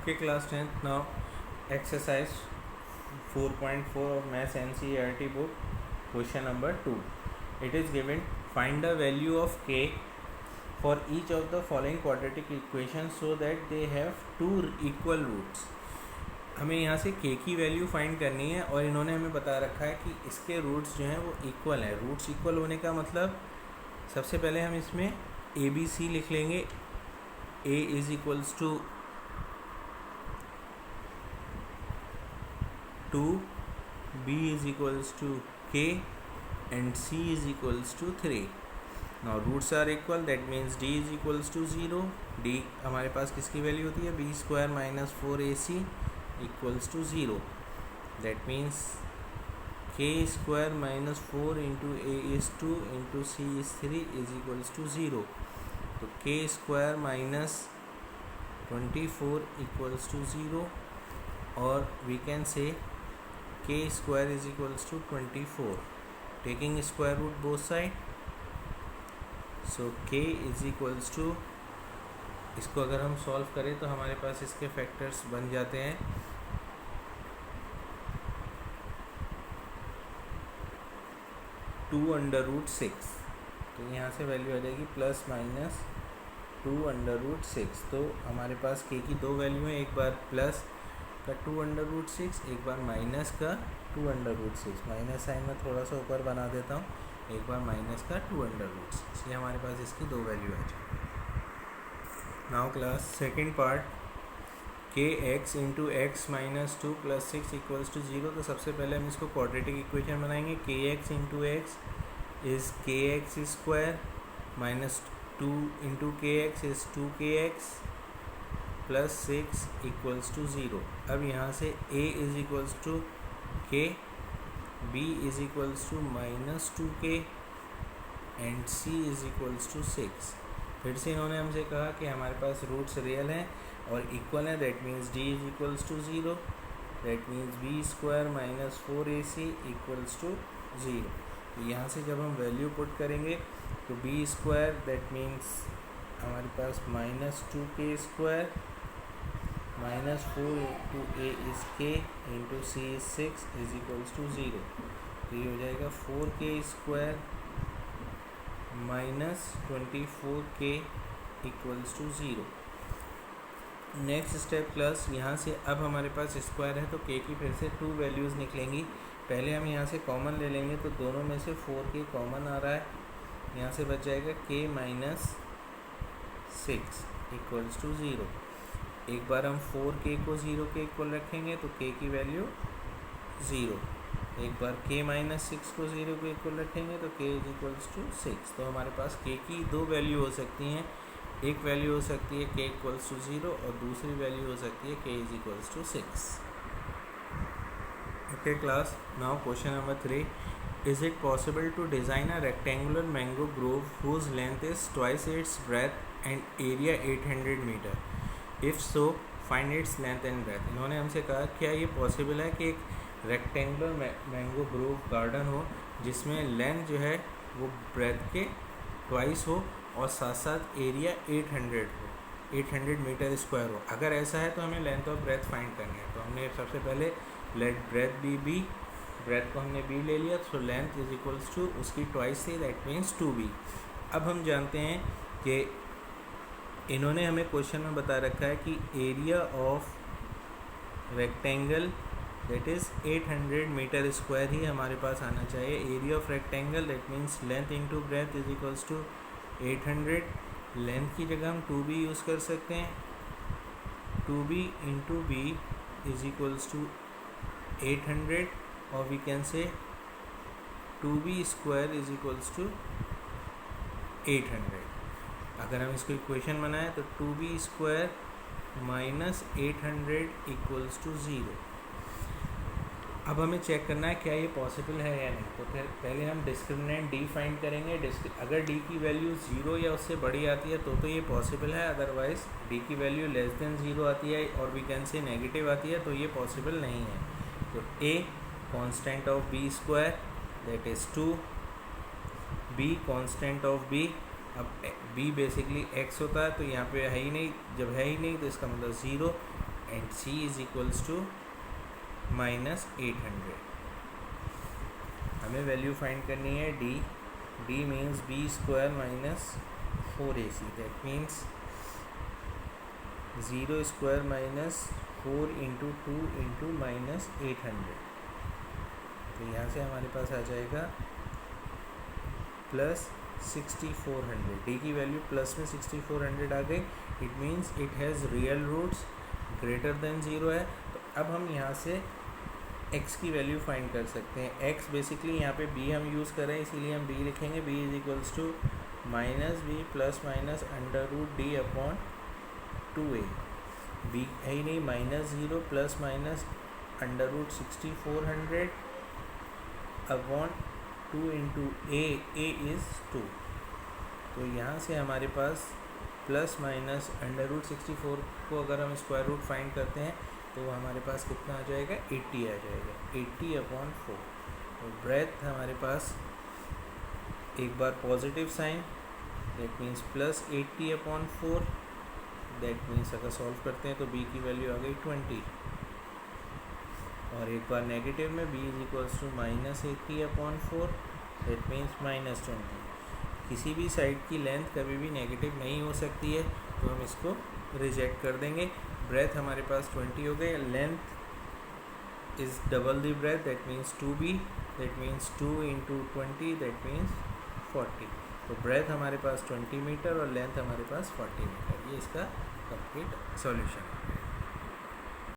Okay, class 10th. Now, exercise 4.4 of Maths NCERT book, question number 2. It is given, find the value of k for each of the following quadratic equations so that they have two equal roots. हमें यहाँ से k की value find करनी है और इन्होंने हमें बता रखा है कि इसके रूट्स जो हैं वो इक्वल हैं. रूट्स इक्वल होने का मतलब सबसे पहले हम इसमें ए बी सी लिख लेंगे. a is equals to 2, b is equals to k and c is equals to 3. Now roots are equal, that means d is equals to 0. d हमारे पास किसकी वैल्यू होती है, b square minus 4ac equals to 0. That means k square minus 4 into a is 2 into c is 3 is equals to 0. तो k square minus 24 equals to 0, or we can say k square is equals to 24, taking square root both side. So k is equals to, इसको अगर हम solve करें तो हमारे पास इसके factors बन जाते हैं 2√6. तो यहाँ से वैल्यू आ जाएगी प्लस माइनस 2√6. तो हमारे पास k की दो वैल्यू हैं, एक बार प्लस का 2√6, एक बार माइनस का 2√6. माइनस साइन में थोड़ा सा ऊपर बना देता हूँ, एक बार माइनस का 2√6. ये हमारे पास इसकी दो वैल्यू आ जाए. Now class second part, k x into x minus 2 plus 6 equals to 0. तो सबसे पहले हम इसको क्वाड्रेटिक इक्वेशन बनाएंगे. K x into x is k x square minus 2 into k x is 2kx plus 6 equals to 0. अब यहाँ से a is equals to k, b is equals to minus 2k and c is equals to 6. फिर से इन्होंने हमसे कहा कि हमारे पास रूट्स रियल हैं और इक्वल हैं. That means d is equals to 0. That means b square minus 4ac equals to 0. तो यहाँ से जब हम वैल्यू पुट करेंगे तो b स्क्वायर दैट मीन्स हमारे पास minus 2k square minus 4 into A is k into C is 6 is equals to 0. तो ये हो जाएगा 4k square minus 24k equals to 0. Next step class, यहाँ से अब हमारे पास स्क्वायर है तो k की फिर से टू वैल्यूज़ निकलेंगी. पहले हम यहाँ से कॉमन ले लेंगे तो दोनों में से 4k कॉमन आ रहा है. यहाँ से बच जाएगा k माइनस 6 इक्वल्स टू 0. एक बार हम 4k को 0 के इक्वल रखेंगे तो k की वैल्यू 0. एक बार k माइनस 6 को 0 के इक्वल रखेंगे तो k इज इक्वल्स टू 6. तो हमारे पास k की दो वैल्यू हो सकती हैं. एक वैल्यू हो सकती है k इक्वल्स टू 0 और दूसरी वैल्यू हो सकती है k is equals to 6. Okay class, now question number 3. Is it possible to design a rectangular mango grove whose length is twice its breadth and area 800 meter? If so, find its length and breadth. इन्होंने हमसे कहा क्या ये possible है कि एक rectangular mango Grove garden हो जिसमें लेंथ जो है वो ब्रेथ के ट्वाइस हो और साथ साथ एरिया 800 हो, 800 मीटर स्क्वायर हो. अगर ऐसा है तो हमें लेंथ और ब्रेथ फाइंड करनी है. तो हमने सबसे पहले let breadth be b, breadth को हमने b ले लिया. So length is equals to उसकी ट्वाइस थी, दैट मीन्स 2b. अब हम जानते हैं कि इन्होंने हमें क्वेश्चन में बता रखा है कि area of rectangle that is 800 meter square ही हमारे पास आना चाहिए. Area of rectangle that means length into breadth is equals to 800. लेंथ की जगह हम 2b यूज़ कर सकते हैं. 2b into b is equals to 800 और we can say 2b square is equals to 800. अगर हम इसको इक्वेशन बनाएं तो 2b square minus 800 equals to 0. अब हमें चेक करना है क्या ये पॉसिबल है या नहीं. तो फिर पहले हम डिस्क्रिमिनेंट d फाइंड करेंगे. अगर d की वैल्यू 0 या उससे बड़ी आती है तो ये पॉसिबल है. अदरवाइज d की वैल्यू लेस देन 0 आती है और वी कैन से नेगेटिव आती है तो ये पॉसिबल नहीं है. तो a constant of b square that is 2, b constant of b. अब b बेसिकली x होता है तो यहाँ पे है ही नहीं. जब है ही नहीं तो इसका मतलब 0 and C is equals to -800। हमें वैल्यू फाइंड करनी है D means B square minus 4AC, that means 0 square minus 4 into 2 into -800। तो यहाँ से हमारे पास आ जाएगा प्लस 6400। डी की वैल्यू प्लस में 6400 आ गई। It means it has real roots greater than 0 है। तो अब हम यहाँ से x की वैल्यू फाइंड कर सकते हैं। x बेसिकली यहाँ पे b हम यूज़ कर रहे हैं, इसीलिए हम b लिखेंगे। b is equals to -b plus minus √d upon 2a। b है ही नहीं, -0 plus minus √6400 upon 2 into a is 2। तो यहाँ से हमारे पास प्लस माइनस √64 को अगर हम स्क्वायर रूट फाइंड करते हैं तो हमारे पास कितना आ जाएगा, 80 आ जाएगा, 80 अपॉन 4। तो ब्रेथ हमारे पास एक बार positive sign, that means plus 80 upon 4। That means अगर सॉल्व करते हैं तो b की वैल्यू आ गई 20। और एक बार नेगेटिव में b is equals to -80 upon 4, that means -20। किसी भी साइड की लेंथ कभी भी नेगेटिव नहीं हो सकती है, तो हम इसको रिजेक्ट कर देंगे। ब्रेथ हमारे पास 20 हो गए, length is double the breadth, that means 2b, that means 2 into 20, that means 40। तो ब्रेथ हमारे पास 20 मीटर और लेंथ हमारे पास 40 मीटर। ये इसका कंप्लीट सॉल्यूशन है।